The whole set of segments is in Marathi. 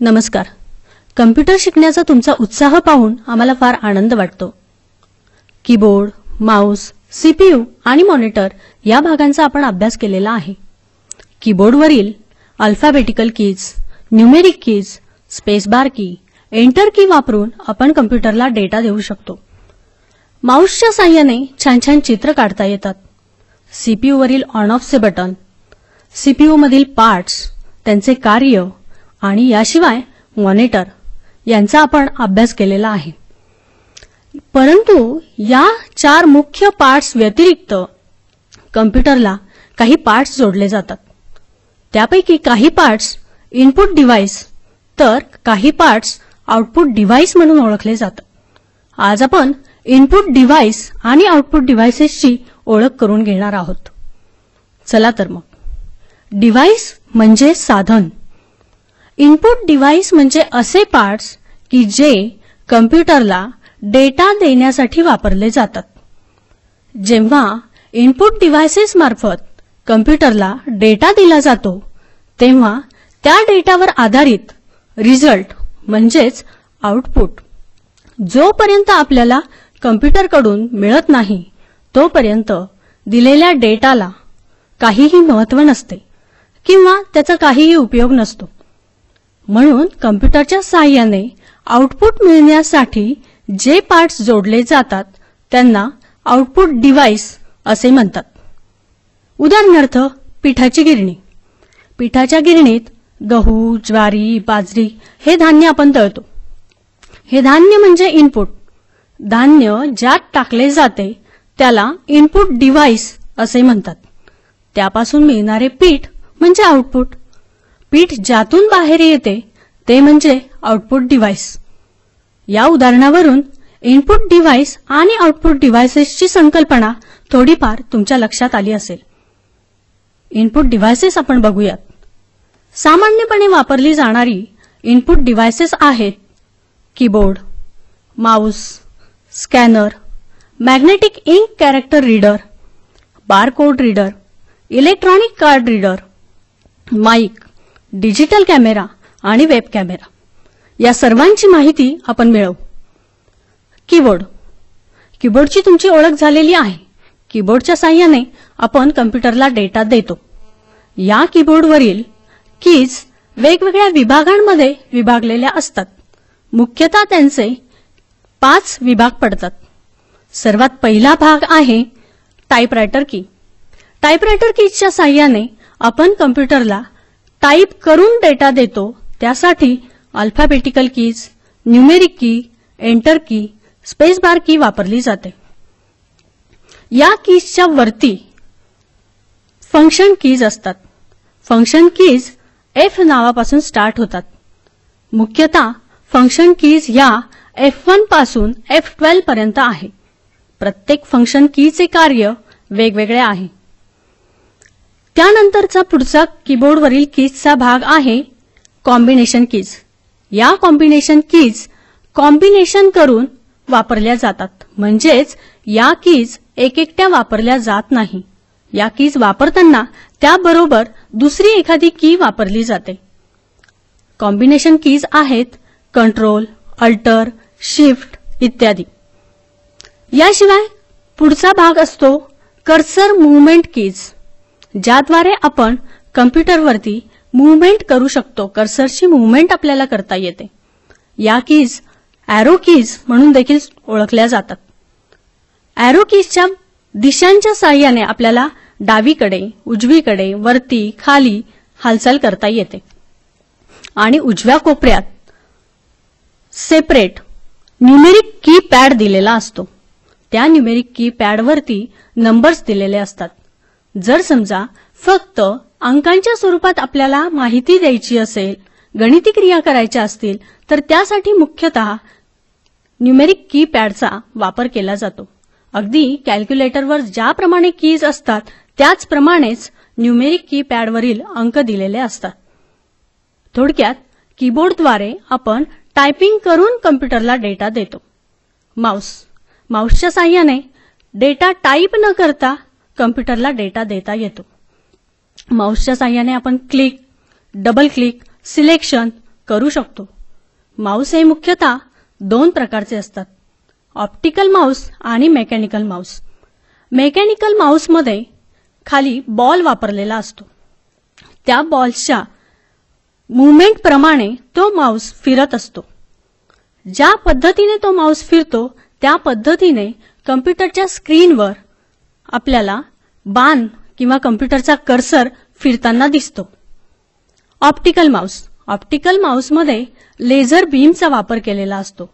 नमस्कार. कम्प्युटर शिकण्याचा तुमचा उत्साह पाहून आम्हाला फार आनंद वाटतो. कीबोर्ड, माउस, सीपीयू आणि मॉनिटर या भागांचा आपण अभ्यास केलेला आहे. कीबोर्डवरील alphabetical keys, numeric keys, space bar की, एंटर की वापरून आपण कम्प्युटरला डेटा देऊ शकतो. माउसच्या साहाय्याने छान छान चित्र काढता येतात. सीपीयूवरील ऑन ऑफचे बटन, सीपीयूमधील पार्ट्स, त्यांचे कार्य आणि याशिवाय मॉनिटर यांचा आपण अभ्यास केलेला आहे. परंतु या 4 मुख्य पार्ट्स व्यतिरिक्त कम्प्युटरला काही पार्ट्स जोडले जातात. त्यापैकी काही पार्ट्स इनपुट डिव्हाइस तर काही पार्ट्स आउटपुट डिव्हाइस म्हणून ओळखले जातात. आज आपण इनपुट डिव्हाइस आणि आउटपुट डिव्हाइसेसची ओळख करून घेणार आहोत. चला तर मग. डिव्हाइस म्हणजे साधन. इनपुट डिव्हाइस म्हणजे असे पार्ट्स की जे कम्प्युटरला डेटा देण्यासाठी वापरले जातात. जेव्हा इनपुट डिव्हाइसेस मार्फत कम्प्युटरला डेटा दिला जातो तेव्हा त्या डेटावर आधारित रिझल्ट म्हणजेच आउटपुट जोपर्यंत आपल्याला कम्प्युटरकडून मिळत नाही तोपर्यंत दिलेल्या डेटाला काहीही महत्त्व नसते किंवा त्याचा काहीही उपयोग नसतो. म्हणून कम्प्युटरच्या साहाय्याने आउटपुट मिळण्यासाठी जे पार्ट्स जोडले जातात त्यांना आउटपुट डिव्हाइस असे म्हणतात. उदाहरणार्थ पिठाची गिरणी. पिठाच्या गिरणीत गहू, ज्वारी, बाजरी हे धान्य आपण दळतो. हे धान्य म्हणजे इनपुट. धान्य ज्यात टाकले जाते त्याला इनपुट डिव्हाइस असे म्हणतात. त्यापासून मिळणारे पीठ म्हणजे आउटपुट. पीठ ज्यातून बाहेर येते ते म्हणजे आउटपुट डिव्हाइस. या उदाहरणावरून इनपुट डिव्हाइस आणि आउटपुट डिव्हाइसेसची संकल्पना थोडीफार तुमच्या लक्षात आली असेल. इनपुट डिव्हाइसेस आपण बघूयात. सामान्यपणे वापरली जाणारी इनपुट डिव्हाइसेस आहेत keyboard, mouse, scanner, magnetic ink character reader, barcode reader, electronic card reader, mic, digital camera आणि वेब कॅमेरा. या सर्वांची माहिती आपण मिळवू. कीबोर्ड. कीबोर्डची तुमची ओळख झालेली आहे. कीबोर्डच्या साहाय्याने आपण कम्प्युटरला डेटा देतो. या कीबोर्डवरील कीज वेगवेगळ्या विभागांमध्ये विभागलेल्या असतात. मुख्यतः त्यांचे 5 विभाग पडतात. सर्वात पहिला भाग आहे टाइपरायटर की. टाइपरायटर कीजच्या साहाय्याने आपण कम्प्युटरला टाइप करून डेटा देतो. त्यासाठी अल्फाबेटिकल कीज, न्यूमेरिक की, एंटर की, स्पेस बार की वापरली जाते. या कीजच्या वरती फंक्शन कीज असतात. फंक्शन कीज F नावापासून स्टार्ट होतात. मुख्यतः फंक्शन कीज ह्या F1 पासून F12 पर्यंत आहे. प्रत्येक फंक्शन कीचे कार्य वेगवेगळे आहे. त्यानंतरचा पुढचा कीबोर्डवरील कीजचा भाग आहे कॉम्बिनेशन कीज. या कॉम्बिनेशन कीज कॉम्बिनेशन करून वापरल्या जातात. म्हणजेच या कीज एकट्या वापरल्या जात नाही. या कीज वापरताना त्याबरोबर दुसरी एखादी की वापरली जाते. कॉम्बिनेशन कीज आहेत कंट्रोल, अल्टर, शिफ्ट इत्यादी. याशिवाय पुढचा भाग असतो कर्सर मूव्हमेंट कीज, ज्याद्वारे आपण कम्प्युटरवरती मूव्हमेंट करू शकतो. कर्सरची मूव्हमेंट आपल्याला करता येते. या कीज ॲरो कीज म्हणून देखील ओळखल्या जातात. ॲरो कीजच्या दिशांच्या साहाय्याने आपल्याला डावीकडे, उजवीकडे, वरती, खाली हालचाल करता येते. आणि उजव्या कोपऱ्यात सेपरेट न्यूमेरिक की पॅड दिलेला असतो. त्या न्यूमेरिक की पॅडवरती नंबर्स दिलेले असतात. जर समजा फक्त अंकांच्या स्वरूपात आपल्याला माहिती द्यायची असेल, गणिती क्रिया करायच्या असतील तर त्यासाठी मुख्यतः न्यूमेरिक की पॅडचा वापर केला जातो. अगदी कॅल्क्युलेटरवर ज्याप्रमाणे कीज असतात त्याचप्रमाणेच न्यूमेरिक की पॅडवरील अंक दिलेले असतात. थोडक्यात कीबोर्डद्वारे आपण टायपिंग करून कम्प्युटरला डेटा देतो. माउसच्या साहाय्याने डेटा टाईप न करता कम्प्युटरला डेटा देता येतो. माउसच्या साहाय्याने आपण क्लिक, डबल क्लिक, सिलेक्शन करू शकतो. माऊस हे मुख्यतः 2 प्रकारचे असतात, ऑप्टिकल माऊस आणि मेकॅनिकल माऊस. मेकॅनिकल माऊसमध्ये खाली बॉल वापरलेला असतो. त्या बॉल्सच्या मुवमेंट प्रमाणे तो माऊस फिरत असतो. ज्या पद्धतीने तो माऊस फिरतो त्या पद्धतीने कम्प्युटरच्या स्क्रीनवर आपल्याला बाण किंवा कम्प्युटरचा कर्सर फिरताना दिसतो. ऑप्टिकल माऊसमध्ये लेझर बीमचा वापर केलेला असतो.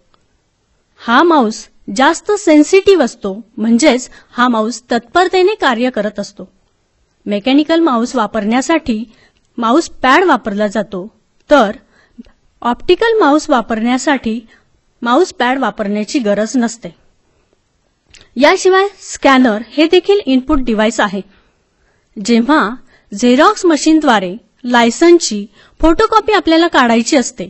हा माऊस जास्त सेन्सिटिव्ह असतो, म्हणजेच हा माऊस तत्परतेने कार्य करत असतो. मेकॅनिकल माऊस वापरण्यासाठी माऊस पॅड वापरला जातो, तर ऑप्टिकल माऊस वापरण्यासाठी माऊस पॅड वापरण्याची गरज नसते. याशिवाय स्कॅनर हे देखील इनपुट डिव्हाइस आहे. जेव्हा झेरॉक्स मशीनद्वारे लायसन्सची फोटोकॉपी आपल्याला काढायची असते,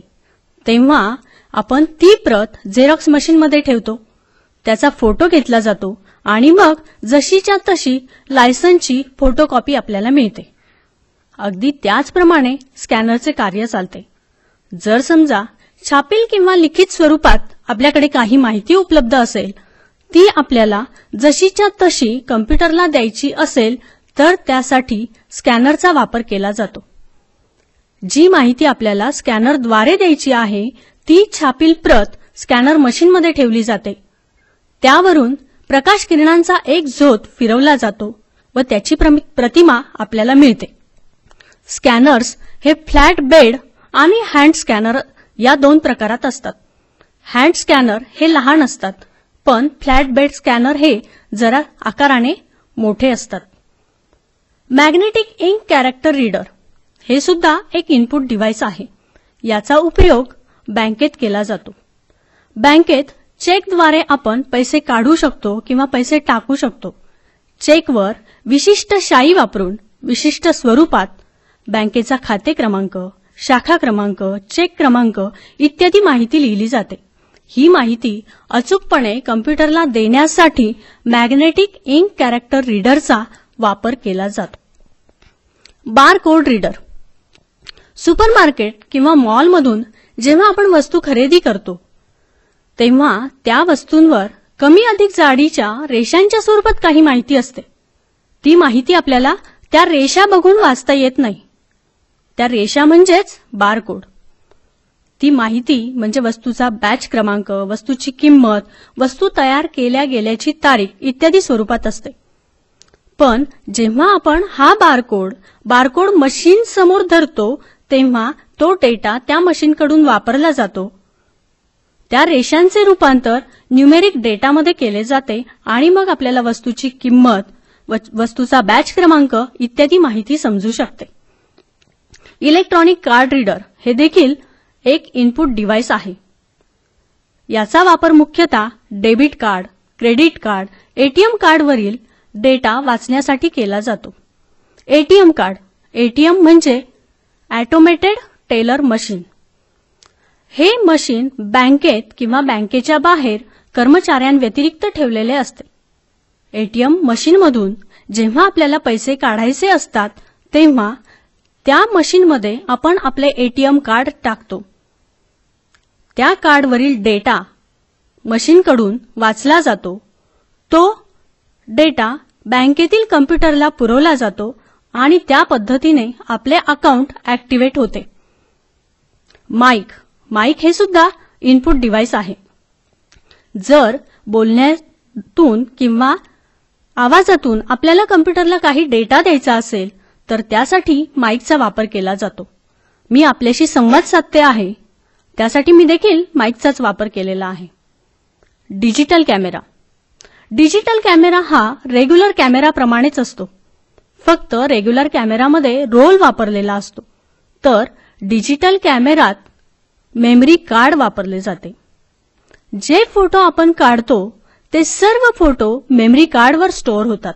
तेव्हा आपण ती प्रत झेरॉक्स मशीनमध्ये ठेवतो, त्याचा फोटो घेतला जातो आणि मग जशीच्या तशी लायसन्सची फोटोकॉपी आपल्याला मिळते. अगदी त्याचप्रमाणे स्कॅनरचे कार्य चालते. जर समजा छापील किंवा लिखित स्वरूपात आपल्याकडे काही माहिती उपलब्ध असेल, ती आपल्याला जशीच्या तशी कम्प्युटरला द्यायची असेल तर त्यासाठी स्कॅनरचा वापर केला जातो. जी माहिती आपल्याला स्कॅनरद्वारे द्यायची आहे ती छापील प्रत स्कॅनर मशीनमध्ये ठेवली जाते. त्यावरून प्रकाश किरणांचा एक झोत फिरवला जातो व त्याची प्रतिमा आपल्याला मिळते. स्कॅनर्स हे फ्लॅट बेड आणि हँड स्कॅनर या 2 प्रकारात असतात. हँड स्कॅनर हे लहान असतात, पण फ्लॅट बेड स्कॅनर हे जरा आकाराने मोठे असतात. मॅग्नेटिक इंक कॅरेक्टर रीडर हे सुद्धा एक इनपुट डिव्हाइस आहे. याचा उपयोग बँकेत केला जातो. बँकेत चेकद्वारे आपण पैसे काढू शकतो किंवा पैसे टाकू शकतो. चेकवर विशिष्ट शाई वापरून विशिष्ट स्वरूपात बँकेचा खाते क्रमांक, शाखा क्रमांक, चेक क्रमांक इत्यादी माहिती लिहिली जाते. ही माहिती अचूकपणे कम्प्युटरला देण्यासाठी मॅग्नेटिक इंक कॅरेक्टर रीडरचा वापर केला जातो. Barcode reader. सुपरमार्केट किंवा मॉलमधून जेव्हा आपण वस्तू खरेदी करतो तेव्हा त्या वस्तूंवर कमी अधिक जाडीच्या रेषांच्या स्वरूपात काही माहिती असते. ती माहिती आपल्याला त्या रेषा बघून वाचता येत नाही. त्या रेषा म्हणजेच बारकोड. ती माहिती म्हणजे वस्तूचा बॅच क्रमांक, वस्तूची किंमत, वस्तू तयार केल्या गेल्याची तारीख इत्यादी स्वरूपात असते. पण जेव्हा आपण हा बारकोड मशीन समोर धरतो तेव्हा तो डेटा त्या मशीनकडून वापरला जातो. त्या रेषांचे रूपांतर न्यूमेरिक डेटामध्ये केले जाते आणि मग आपल्याला वस्तूची किंमत, वस्तूचा बॅच क्रमांक इत्यादी माहिती समजू शकते. इलेक्ट्रॉनिक कार्ड रीडर हे देखील एक इनपुट डिव्हाइस आहे. याचा वापर मुख्यतः debit card, credit card, ATM कार्डवरील डेटा वाचण्यासाठी केला जातो. एटीएम म्हणजे ऑटोमेटेड टेलर मशीन. हे मशीन बँकेत किंवा बँकेच्या बाहेर कर्मचाऱ्यांव्यतिरिक्त ठेवलेले असते. एटीएम मशीनमधून जेव्हा आपल्याला पैसे काढायचे असतात तेव्हा त्या मशीनमध्ये आपण आपले एटीएम कार्ड टाकतो. त्या कार्डवरील डेटा मशीनकडून वाचला जातो. तो डेटा बँकेतील कम्प्युटरला पुरवला जातो आणि त्या पद्धतीने आपले अकाउंट ऍक्टिव्हेट होते. माईक हे सुद्धा इनपुट डिव्हाइस आहे. जर बोलण्यातून किंवा आवाजातून आपल्याला कम्प्युटरला काही डेटा द्यायचा असेल तर त्यासाठी माईकचा वापर केला जातो. मी आपल्याशी संवाद साधते आहे, त्यासाठी मी देखील माईकचाच वापर केलेला आहे. डिजिटल कॅमेरा हा रेग्युलर कॅमेराप्रमाणेच असतो, फक्त रेग्युलर कॅमेरामध्ये रोल वापरलेला असतो, तर डिजिटल कॅमेरात मेमरी कार्ड वापरले जाते. जे फोटो आपण काढतो ते सर्व फोटो मेमरी कार्डवर स्टोअर होतात.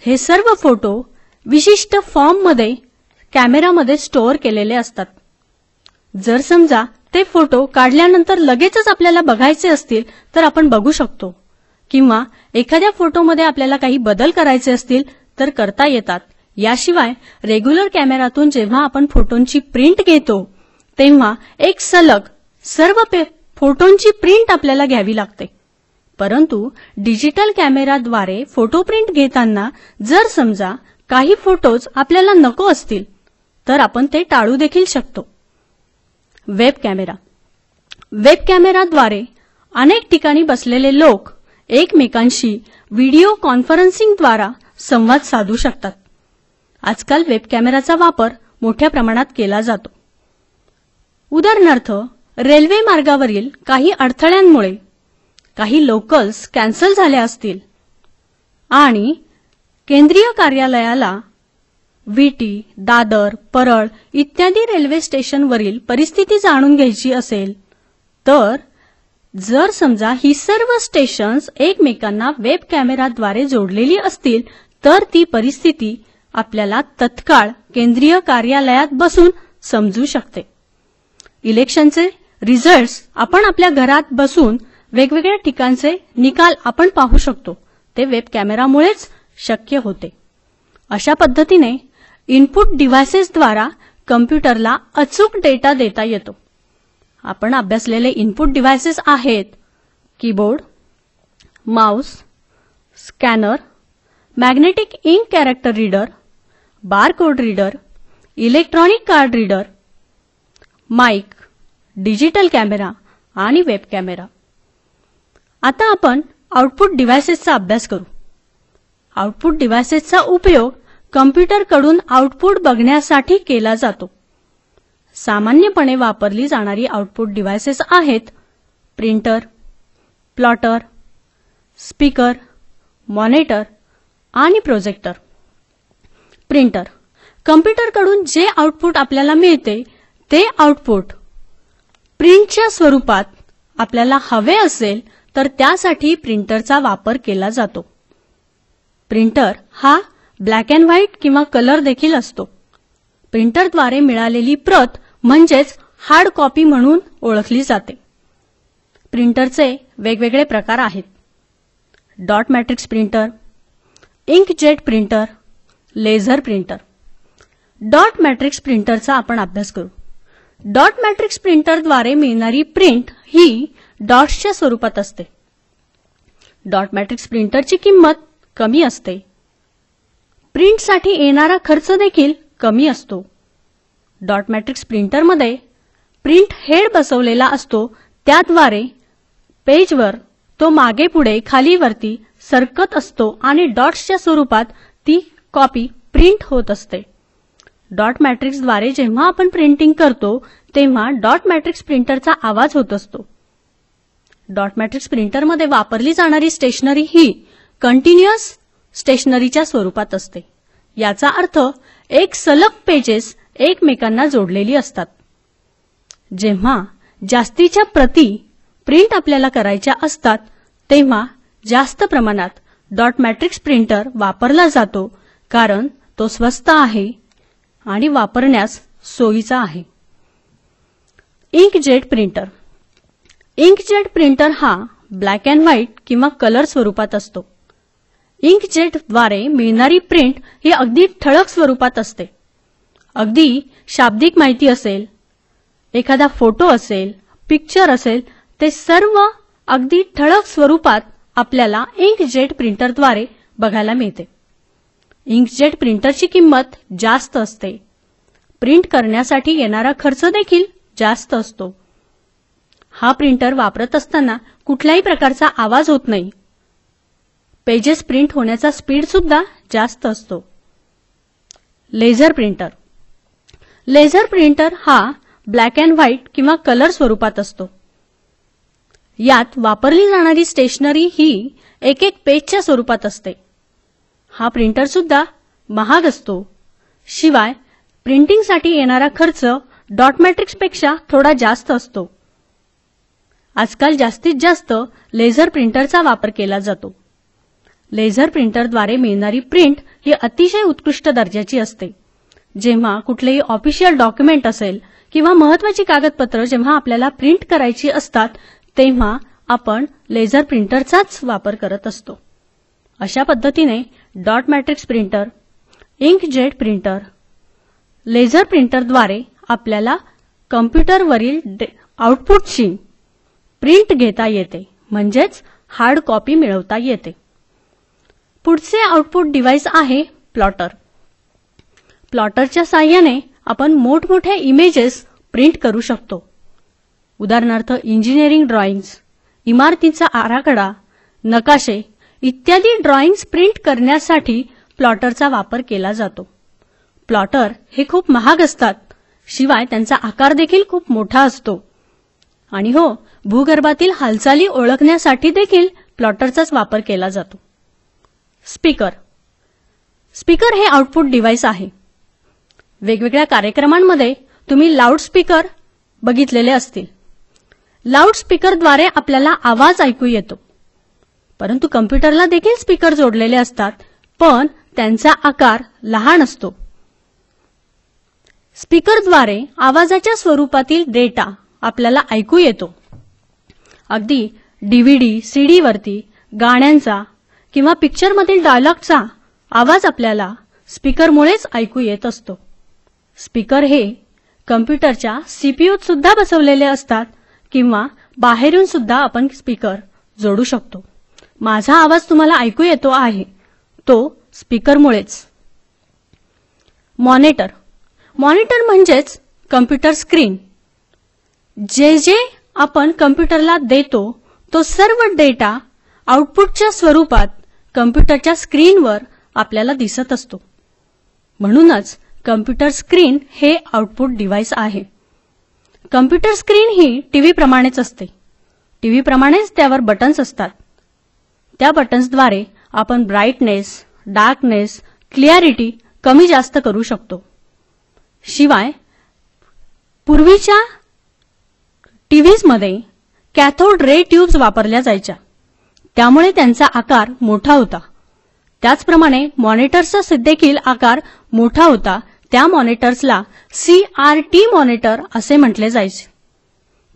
हे सर्व फोटो विशिष्ट फॉर्ममध्ये कॅमेरामध्ये स्टोअर केलेले असतात. जर समजा ते फोटो काढल्यानंतर लगेचच आपल्याला बघायचे असतील तर आपण बघू शकतो, किंवा एखाद्या फोटोमध्ये आपल्याला काही बदल करायचे असतील तर करता येतात. याशिवाय रेग्युलर कॅमेरातून जेव्हा आपण फोटोंची प्रिंट घेतो तेव्हा एक सलग सर्व फोटोंची प्रिंट आपल्याला घ्यावी लागते. परंतु डिजिटल कॅमेराद्वारे फोटो प्रिंट घेताना जर समजा काही फोटोज आपल्याला नको असतील तर आपण ते टाळू देखील शकतो. Web camera. वेब कॅमेराद्वारे अनेक ठिकाणी बसलेले लोक एकमेकांशी व्हिडिओ कॉन्फरन्सिंगद्वारा संवाद साधू शकतात. आजकाल वेब कॅमेराचा वापर मोठ्या प्रमाणात केला जातो. उदाहरणार्थ रेल्वे मार्गावरील काही अडथळ्यांमुळे काही लोकल्स कॅन्सल झाल्या असतील आणि केंद्रीय कार्यालयाला विटी, दादर, परळ इत्यादी रेल्वे स्टेशनवरील परिस्थिती जाणून घ्यायची असेल तर जर समजा ही सर्व स्टेशन्स एकमेकांना वेब कॅमेराद्वारे जोडलेली असतील तर ती परिस्थिती आपल्याला तत्काळ केंद्रीय कार्यालयात बसून समजू शकते. इलेक्शनचे रिझल्ट्स आपण आपल्या घरात बसून वेगवेगळ्या ठिकाणचे निकाल आपण पाहू शकतो. ते वेब कॅमेरामुळेच शक्य होते. अशा पद्धतीने इनपुट डिव्हाइसेसद्वारा कम्प्युटरला अचूक डेटा देता येतो. आपण अभ्यासलेले इनपुट डिव्हाइसेस आहेत keyboard, mouse, scanner, magnetic ink character reader, barcode reader, electronic card reader, mic, digital camera आणि वेब कॅमेरा. आता आपण आउटपुट डिव्हाइसेसचा अभ्यास करू. आउटपुट डिव्हाइसेसचा उपयोग कम्प्युटरकडून आउटपुट बघण्यासाठी केला जातो. सामान्यपणे वापरली जाणारी आउटपुट डिव्हाइसेस आहेत प्रिंटर, प्लॉटर, स्पीकर, मॉनिटर आणि प्रोजेक्टर. प्रिंटर. कम्प्युटरकडून जे आउटपुट आपल्याला मिळते ते आउटपुट प्रिंटच्या स्वरूपात आपल्याला हवे असेल तर त्यासाठी प्रिंटरचा वापर केला जातो. प्रिंटर हा ब्लॅक अँड व्हाईट किंवा कलर देखील असतो. प्रिंटरद्वारे मिळालेली प्रत म्हणजेच हार्ड कॉपी म्हणून ओळखली जाते. प्रिंटरचे वेगवेगळे प्रकार आहेत. Dot matrix printer, inkjet printer, laser printer. Dot matrix प्रिंटरचा आपण अभ्यास करू. डॉट मॅट्रिक्स प्रिंटरद्वारे मिळणारी प्रिंट ही डॉट्सच्या स्वरूपात असते. डॉट मॅट्रिक्स प्रिंटरची किंमत कमी असते. प्रिंटसाठी येणारा खर्च देखील कमी असतो. डॉट मॅट्रिक्स प्रिंटरमध्ये प्रिंट हेड बसवलेला असतो. त्याद्वारे पेजवर तो मागे पुढे खाली वरती सरकत असतो आणि डॉट्सच्या स्वरूपात ती कॉपी प्रिंट होत असते. डॉट मॅट्रिक्सद्वारे जेव्हा आपण प्रिंटिंग करतो तेव्हा डॉट मॅट्रिक्स प्रिंटरचा आवाज होत असतो. डॉट मॅट्रिक्स प्रिंटरमध्ये वापरली जाणारी स्टेशनरी ही कंटिन्युअस स्टेशनरीच्या स्वरूपात असते. याचा अर्थ एक सलग पेजेस एकमेकांना जोडलेली असतात. जेव्हा जास्तीच्या प्रती प्रिंट आपल्याला करायच्या असतात तेव्हा जास्त प्रमाणात डॉट मॅट्रिक्स प्रिंटर वापरला जातो कारण तो स्वस्त आहे आणि वापरण्यास सोयीचा आहे. Inkjet printer. इंकजेट प्रिंटर हा ब्लॅक अँड व्हाईट किंवा कलर स्वरूपात असतो. इंकजेटद्वारे मिळणारी प्रिंट ही अगदी ठळक स्वरूपात असते. अगदी शाब्दिक माहिती असेल, एखादा फोटो असेल, पिक्चर असेल, ते सर्व अगदी ठळक स्वरूपात आपल्याला इंकजेट प्रिंटरद्वारे बघायला मिळते. इंकजेट प्रिंटरची किंमत जास्त असते. प्रिंट करण्यासाठी येणारा खर्च देखील जास्त असतो. हा प्रिंटर वापरत असताना कुठल्याही प्रकारचा आवाज होत नाही. पेजेस प्रिंट होण्याचा स्पीड सुद्धा जास्त असतो. Laser printer. लेझर प्रिंटर हा ब्लॅक अँड व्हाईट किंवा कलर स्वरूपात असतो. यात वापरली जाणारी स्टेशनरी ही एक एक पेजच्या स्वरूपात असते. हा प्रिंटर सुद्धा महाग असतो. शिवाय प्रिंटिंगसाठी येणारा खर्च डॉट मॅट्रिक्सपेक्षा थोडा जास्त असतो. आजकाल जास्तीत जास्त लेझर प्रिंटरचा वापर केला जातो. लेझर प्रिंटरद्वारे मिळणारी प्रिंट ही अतिशय उत्कृष्ट दर्जाची असते. जेव्हा कुठलेही ऑफिशियल डॉक्युमेंट असेल किंवा महत्त्वाची कागदपत्र जेव्हा आपल्याला प्रिंट करायची असतात तेव्हा आपण लेझर प्रिंटरचाच वापर करत असतो. अशा पद्धतीने dot matrix printer, inkjet printer, laser प्रिंटरद्वारे आपल्याला कॉम्प्युटरवरील आउटपुटची प्रिंट घेता येते, म्हणजेच हार्ड कॉपी मिळवता येते. पुढचे आउटपुट डिव्हाइस आहे प्लॉटर. प्लॉटरच्या साहाय्याने आपण मोठमोठ्या इमेजेस प्रिंट करू शकतो. उदाहरणार्थ इंजिनिअरिंग ड्रॉइंग्स, इमारतीचा आराखडा, नकाशे इत्यादी ड्रॉइंग्स प्रिंट करण्यासाठी प्लॉटरचा वापर केला जातो. प्लॉटर हे खूप महाग असतात, शिवाय त्यांचा आकार देखील खूप मोठा असतो. आणि हो, भूगर्भातील हालचाली ओळखण्यासाठी देखील प्लॉटरचाच वापर केला जातो. स्पीकर. स्पीकर हे आउटपुट डिव्हाइस आहे. वेगवेगळ्या कार्यक्रमांमध्ये तुम्ही लाऊडस्पीकर बघितलेले असतील. लाऊडस्पीकरद्वारे आपल्याला आवाज ऐकू येतो. परंतु कॉम्प्युटरला देखील स्पीकर जोडलेले असतात, पण त्यांचा आकार लहान असतो. स्पीकरद्वारे आवाजाच्या स्वरूपातील डेटा आपल्याला ऐकू येतो. अगदी डीव्हीडी, सीडीवरती गाण्यांचा किंवा पिक्चरमधील डायलॉगचा आवाज आपल्याला स्पीकरमुळेच ऐकू येत असतो. स्पीकर हे कॉम्प्युटरच्या सीपीयूत सुद्धा बसवलेले असतात किंवा बाहेरून सुद्धा आपण स्पीकर जोडू शकतो. माझा आवाज तुम्हाला ऐकू येतो आहे तो स्पीकरमुळेच. मॉनिटर. मॉनिटर म्हणजेच कॉम्प्युटर स्क्रीन. जे आपण कॉम्प्युटरला देतो तो सर्व डेटा आउटपुटच्या स्वरूपात कॉम्प्युटरच्या स्क्रीनवर आपल्याला दिसत असतो. म्हणूनच कॉम्प्युटर स्क्रीन हे आउटपुट डिव्हाइस आहे. कॉम्प्युटर स्क्रीन ही टीव्ही प्रमाणेच असते. टीव्ही प्रमाणेच त्यावर बटन्स असतात. त्या बटन्सद्वारे आपण ब्राईटनेस, डार्कनेस, क्लिअरिटी कमी जास्त करू शकतो. शिवाय पूर्वीच्या टीव्हीजमध्ये कॅथोड रे ट्यूब्स वापरल्या जायच्या, त्यामुळे त्यांचा आकार मोठा होता. त्याचप्रमाणे मॉनिटर्सचा देखील आकार मोठा होता. त्या मॉनिटर्सला CRT मॉनिटर असे म्हटले जायचे.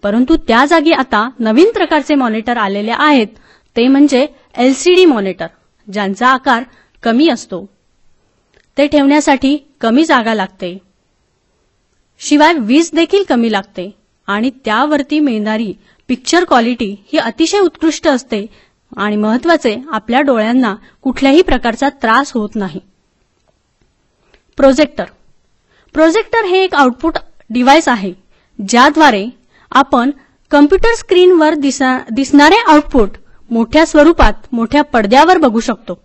परंतु त्या जागी आता नवीन प्रकारचे मॉनिटर आलेले आहेत, ते म्हणजे LCD मॉनिटर, ज्यांचा आकार कमी असतो. ते ठेवण्यासाठी कमी जागा लागते. शिवाय वीज देखील कमी लागते आणि त्यावरती मिळणारी पिक्चर क्वालिटी ही अतिशय उत्कृष्ट असते आणि महत्त्वाचे, आपल्या डोळ्यांना कुठल्याही प्रकारचा त्रास होत नाही. प्रोजेक्टर. प्रोजेक्टर हे एक आउटपुट डिव्हाइस आहे, ज्याद्वारे आपण कॉम्प्युटर स्क्रीनवर दिसणारे आउटपुट मोठ्या स्वरूपात मोठ्या पडद्यावर बघू शकतो.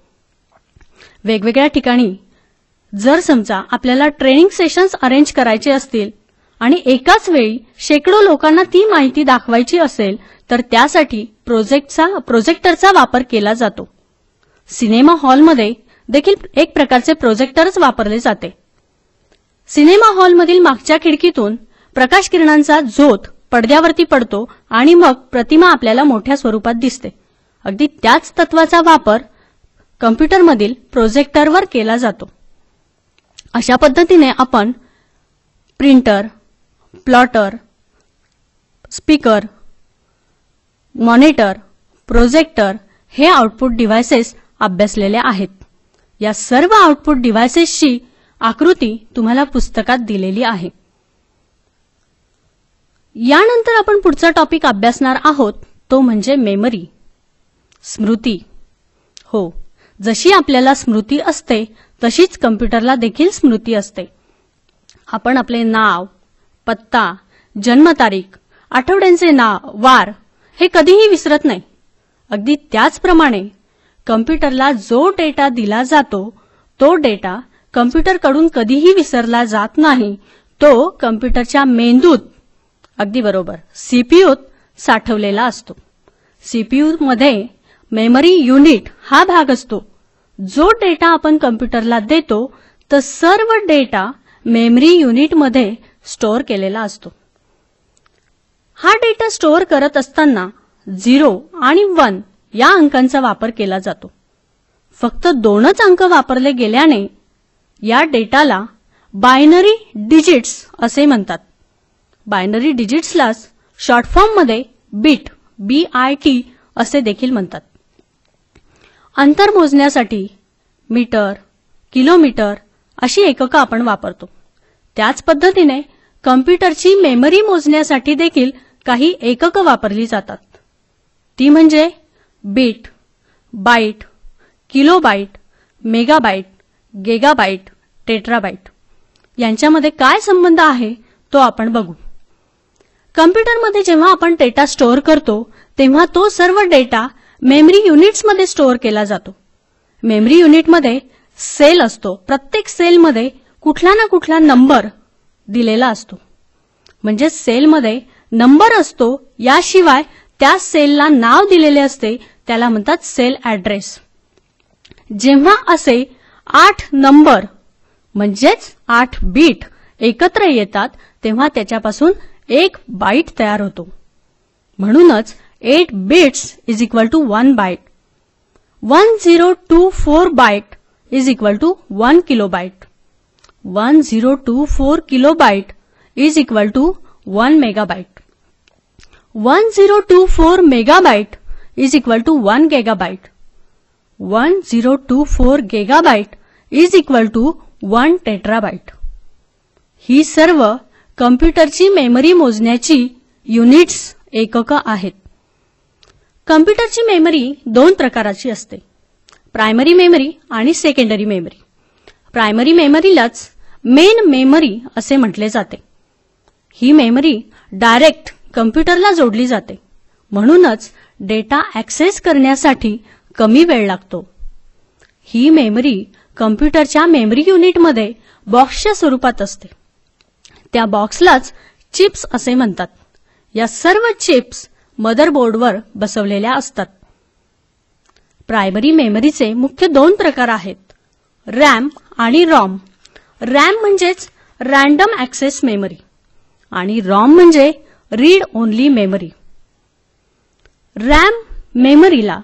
वेगवेगळ्या ठिकाणी जर समजा आपल्याला ट्रेनिंग सेशन्स अरेंज करायचे असतील आणि एकाच वेळी शेकडो लोकांना ती माहिती दाखवायची असेल, तर त्यासाठी प्रोजेक्टरचा वापर केला जातो. सिनेमा हॉलमध्ये देखील एक प्रकारचे प्रोजेक्टरच वापरले जाते. सिनेमा हॉलमधील मागच्या खिडकीतून प्रकाश किरणांचा झोत पडद्यावरती पडतो आणि मग प्रतिमा आपल्याला मोठ्या स्वरूपात दिसते. अगदी त्याच तत्वाचा वापर कॉम्प्युटरमधील प्रोजेक्टरवर केला जातो. अशा पद्धतीने आपण printer, plotter, speaker, monitor, projector हे आउटपुट डिव्हाइसेस अभ्यासलेले आहेत. या सर्व आउटपुट डिव्हाइसेसची आकृती तुम्हाला पुस्तकात दिलेली आहे. यानंतर आपण पुढचा टॉपिक अभ्यासणार आहोत, तो म्हणजे मेमरी, स्मृती. हो, जशी आपल्याला स्मृती असते तशीच कॉम्प्युटरला देखील स्मृती असते. आपण आपले नाव, पत्ता, जन्मतारीख, आठवड्यांचे नाव, वार हे कधीही विसरत नाही. अगदी त्याचप्रमाणे कॉम्प्युटरला जो डेटा दिला जातो तो डेटा कॉम्प्युटरकडून कधीही विसरला जात नाही. तो कॉम्प्युटरच्या मेंदूत, अगदी बरोबर सीपीयूत साठवलेला असतो. सीपीयूमध्ये मेमरी युनिट हा भाग असतो. जो डेटा आपण कॉम्प्युटरला देतो तो सर्व डेटा मेमरी युनिटमध्ये स्टोअर केलेला असतो. हा डेटा स्टोअर करत असताना 0 आणि 1 या अंकांचा वापर केला जातो. फक्त 2च अंक वापरले गेल्याने या डेटाला बायनरी डिजिट्स असे म्हणतात. बायनरी डिजिट्सला शॉर्ट फॉर्ममध्ये बिट, BIT असे देखील म्हणतात. अंतर मोजण्यासाठी मीटर, किलोमीटर अशी एककं आपण वापरतो. त्याच पद्धतीने कॉम्प्युटरची मेमरी मोजण्यासाठी देखील काही एककं वापरली जातात. ती म्हणजे बीट, बाईट, किलोबाईट, मेगाबाईट, गिगाबाईट, टेट्राबाईट. यांच्यामध्ये काय संबंध आहे तो आपण बघू. कॉम्प्युटरमध्ये जेव्हा आपण डेटा स्टोअर करतो तेव्हा तो सर्व डेटा मेमरी युनिट्समध्ये स्टोअर केला जातो. मेमरी युनिटमध्ये सेल असतो. प्रत्येक सेलमध्ये कुठला ना कुठला नंबर दिलेला असतो. म्हणजे सेलमध्ये नंबर असतो, याशिवाय त्या सेलला नाव दिलेले असते, त्याला म्हणतात सेल ॲड्रेस. जेव्हा असे 8 नंबर म्हणजेच 8 बीट एकत्र येतात तेव्हा त्याच्यापासून एक बाईट तयार होतो. म्हणूनच 8 bits is equal to 1 byte. 1024 byte is equal to 1 kilobyte. 1024 kilobyte is equal to 1 megabyte. 1024 megabyte is equal to 1 gigabyte. 1024 gigabyte is equal to 1 tetrabyte. ही सर्व कॉम्प्युटरची मेमरी मोजण्याची युनिट्स एककं आहेत. कॉम्प्युटरची मेमरी 2 प्रकाराची असते, प्रायमरी मेमरी आणि सेकंडरी मेमरी. प्रायमरी मेमरीलाच मेन मेमरी असे म्हटले जाते. ही मेमरी डायरेक्ट कॉम्प्युटरला जोडली जाते, म्हणूनच डेटा ॲक्सेस करण्यासाठी कमी वेळ लागतो. ही मेमरी कॉम्प्युटरच्या मेमरी युनिटमध्ये बॉक्सच्या स्वरूपात असते. त्या बॉक्सलाच चिप्स असे म्हणतात. या सर्व चिप्स मदरबोर्डवर बसवलेल्या असतात. प्रायमरी मेमरीचे मुख्य 2 प्रकार आहेत, रॅम आणि रॉम. रॅम म्हणजेच रँडम ॲक्सेस मेमरी आणि रॉम म्हणजे रीड ओनली मेमरी. रॅम मेमरीला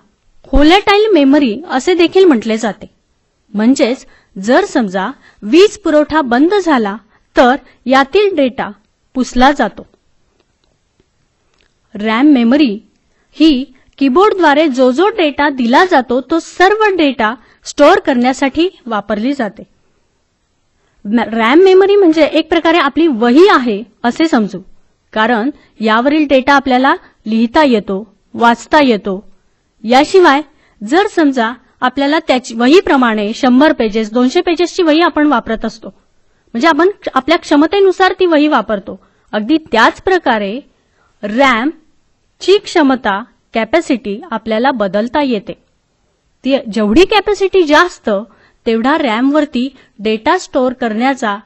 व्होलॅटाईल मेमरी असे देखील म्हटले जाते. म्हणजेच जर समजा वीज पुरवठा बंद झाला तर यातील डेटा पुसला जातो. रॅम मेमरी ही कीबोर्डद्वारे जो डेटा दिला जातो तो सर्व डेटा स्टोअर करण्यासाठी वापरली जाते. रॅम मेमरी म्हणजे एक प्रकारे आपली वही आहे असे समजू, कारण यावरील डेटा आपल्याला लिहिता येतो, वाचता येतो. याशिवाय जर समजा आपल्याला त्याची वहीप्रमाणे 100 पेजेस 200 पेजेसची वही आपण वापरत असतो, म्हणजे आपण आपल्या क्षमतेनुसार ती वही वापरतो. अगदी त्याच प्रकारे रॅम ची क्षमता कॅपॅसिटी आपल्याला बदलता येते. ती जेवढी कॅपॅसिटी जास्त तेवढा रॅमवरती डेटा स्टोअर करण्याचा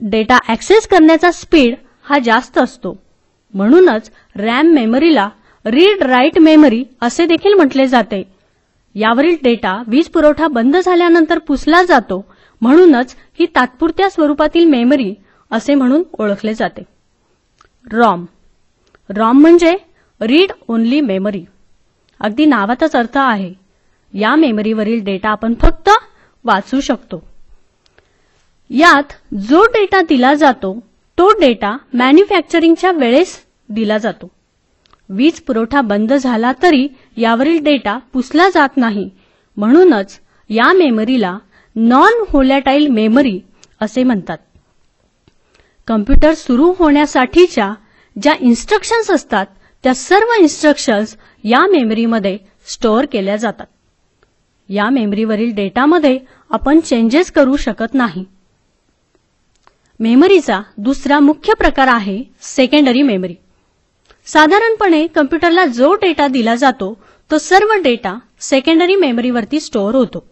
डेटा ॲक्सेस करण्याचा स्पीड हा जास्त असतो. म्हणूनच रॅम मेमरीला रीड राईट मेमरी असे देखील म्हटले जाते. यावरील डेटा वीज पुरवठा बंद झाल्यानंतर पुसला जातो, म्हणूनच ही तात्पुरत्या स्वरूपातील मेमरी असे म्हणून ओळखले जाते. रॉम म्हणजे रीड ओनली मेमरी. अगदी नावातच अर्थ आहे. या मेमरीवरील डेटा आपण फक्त वाचू शकतो. यात जो डेटा दिला जातो तो डेटा मॅन्युफॅक्चरिंगच्या वेळेस दिला जातो. वीज पुरवठा बंद झाला तरी यावरील डेटा पुसला जात नाही, म्हणूनच या मेमरीला नॉन व्होलॅटाईल मेमरी असे म्हणतात. कॉम्प्युटर सुरू होण्यासाठीच्या ज्या इन्स्ट्रक्शन्स असतात त्या सर्व इन्स्ट्रक्शन्स या मेमरीमध्ये स्टोअर केल्या जातात. या मेमरीवरील डेटामध्ये आपण चेंजेस करू शकत नाही. मेमरीचा दुसरा मुख्य प्रकार आहे सेकंडरी मेमरी. साधारणपणे कॉम्प्युटरला जो डेटा दिला जातो तो सर्व डेटा सेकंडरी मेमरीवरती स्टोअर होतो.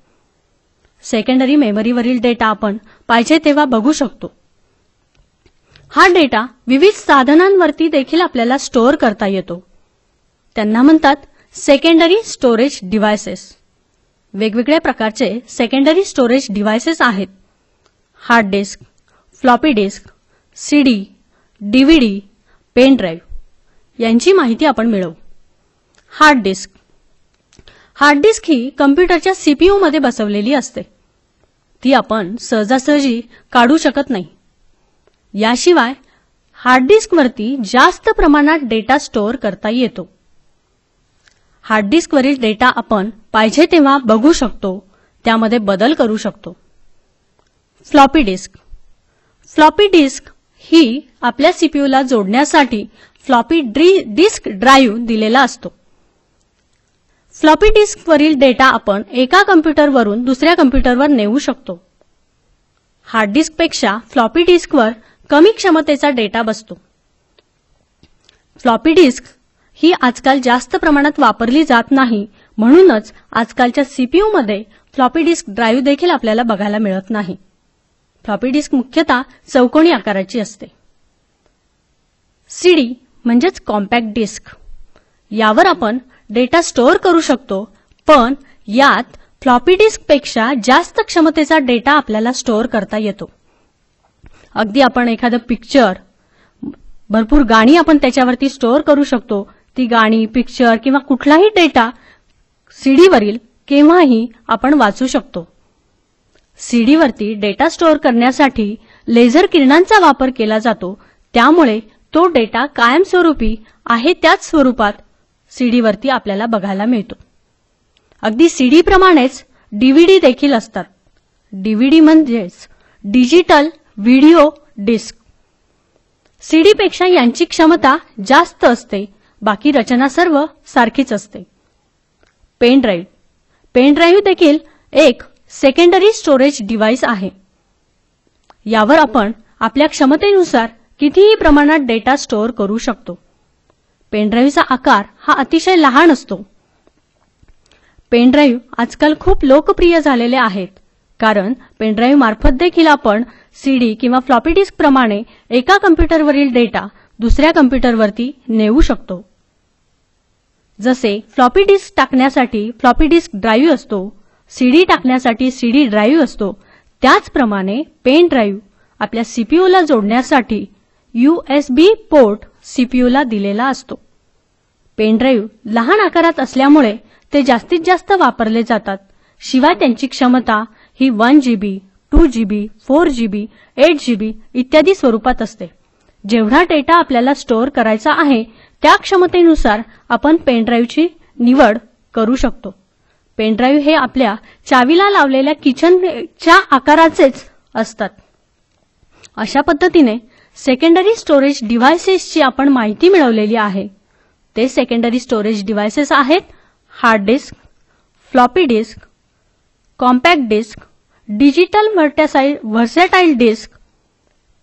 सेकंडरी मेमरीवरील डेटा आपण पाहिजे तेव्हा बघू शकतो. हा डेटा विविध साधनांवरती देखील आपल्याला स्टोअर करता येतो. त्यांना म्हणतात सेकंडरी स्टोरेज डिव्हायसेस. वेगवेगळ्या प्रकारचे सेकंडरी स्टोरेज डिव्हायसेस आहेत. Hard disk, floppy disk, CD, DVD, pen drive यांची माहिती आपण मिळवू. हार्ड डिस्क ही कॉम्प्युटरच्या सीपीयू मध्ये बसवलेली असते. ती आपण सहजासहजी काढू शकत नाही. याशिवाय हार्ड डिस्कवरती जास्त प्रमाणात डेटा स्टोअर करता येतो. हार्ड डिस्कवरील डेटा आपण पाहिजे तेव्हा बघू शकतो, त्यामध्ये बदल करू शकतो. फ्लॉपी डिस्क ही आपल्या सीपीयूला जोडण्यासाठी फ्लॉपी डिस्क ड्राईव्ह दिलेला असतो. फ्लॉपी डिस्कवरील डेटा आपण एका कॉम्प्युटरवरून दुसऱ्या कॉम्प्युटरवर नेऊ शकतो. हार्ड डिस्कपेक्षा फ्लॉपी डिस्कवर कमी क्षमतेचा डेटा बसतो. फ्लॉपी डिस्क ही आजकाल जास्त प्रमाणात वापरली जात नाही, म्हणूनच आजकालच्या सीपीयूमध्ये फ्लॉपी डिस्क ड्राईव्ह देखील आपल्याला बघायला मिळत नाही. फ्लॉपी डिस्क मुख्यतः चौकोनी आकाराची असते. सीडी म्हणजेच कॉम्पॅक्ट डिस्क, यावर आपण डेटा स्टोअर करू शकतो, पण यात फ्लॉपी डिस्कपेक्षा जास्त क्षमतेचा डेटा आपल्याला स्टोअर करता येतो. अगदी आपण एखादं पिक्चर, भरपूर गाणी आपण त्याच्यावरती स्टोअर करू शकतो. ती गाणी, पिक्चर किंवा कुठलाही डेटा सीडीवरील केव्हाही आपण वाचू शकतो. सीडीवरती डेटा स्टोअर करण्यासाठी लेझर किरणांचा वापर केला जातो, त्यामुळे तो डेटा कायमस्वरूपी आहे त्याच स्वरूपात सीडीवरती आपल्याला बघायला मिळतो. अगदी सीडीप्रमाणेच डीव्हीडी देखील असतात. डीव्हीडी म्हणजेच डिजिटल व्हिडिओ डिस्क. सीडीपेक्षा यांची क्षमता जास्त असते, बाकी रचना सर्व सारखीच असते. Pen drive. पेन ड्राईव्ह देखील एक सेकंडरी स्टोरेज डिव्हाइस आहे. यावर आपण आपल्या क्षमतेनुसार कितीही प्रमाणात डेटा स्टोअर करू शकतो. पेन ड्राईव्हचा आकार हा अतिशय लहान असतो. पेन ड्राईव्ह आजकाल खूप लोकप्रिय झालेले आहेत, कारण पेन ड्राईव्ह मार्फत देखील आपण सीडी किंवा फ्लॉपी डिस्क प्रमाणे एका कॉम्प्युटरवरील डेटा दुसऱ्या कॉम्प्युटरवरती नेऊ शकतो. जसे फ्लॉपी डिस्क टाकण्यासाठी फ्लॉपी डिस्क ड्राईव्ह असतो, सीडी टाकण्यासाठी सीडी ड्राईव्ह असतो, त्याचप्रमाणे पेन ड्राईव्ह आपल्या सीपीयूला जोडण्यासाठी यूएसबी पोर्ट सीपीयूला दिलेला असतो. पेन ड्राईव्ह लहान आकारात असल्यामुळे ते जास्तीत जास्त वापरले जातात. शिवाय त्यांची क्षमता ही 1 GB, 2 GB, 4 GB, 8 GB इत्यादी स्वरूपात असते. जेवढा डेटा आपल्याला स्टोअर करायचा आहे त्या क्षमतेनुसार आपण पेन ड्राईव्हची निवड करू शकतो. पेन ड्राईव्ह हे आपल्या चावीला लावलेल्या किचनच्या आकाराचेच असतात. अशा पद्धतीने सेकंडरी स्टोरेज डिव्हाइसेसची आपण माहिती मिळवलेली आहे. ते सेकंडरी स्टोरेज डिव्हाइसेस आहेत hard disk, floppy disk, compact disk, digital versatile disk,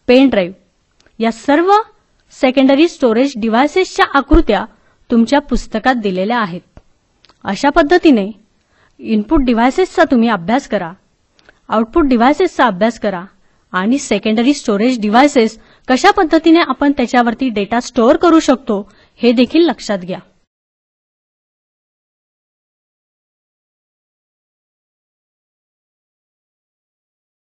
pen drive. या सर्व सेकंडरी स्टोरेज डिव्हाइसेसच्या आकृत्या तुमच्या पुस्तकात दिलेल्या आहेत. अशा पद्धतीने इनपुट डिव्हाइसेसचा तुम्ही अभ्यास करा, आउटपुट डिव्हाइसेसचा अभ्यास करा आणि सेकंडरी स्टोरेज डिव्हाइसेस कशा पद्धतीने आपण त्याच्यावरती डेटा स्टोअर करू शकतो हे देखील लक्षात घ्या.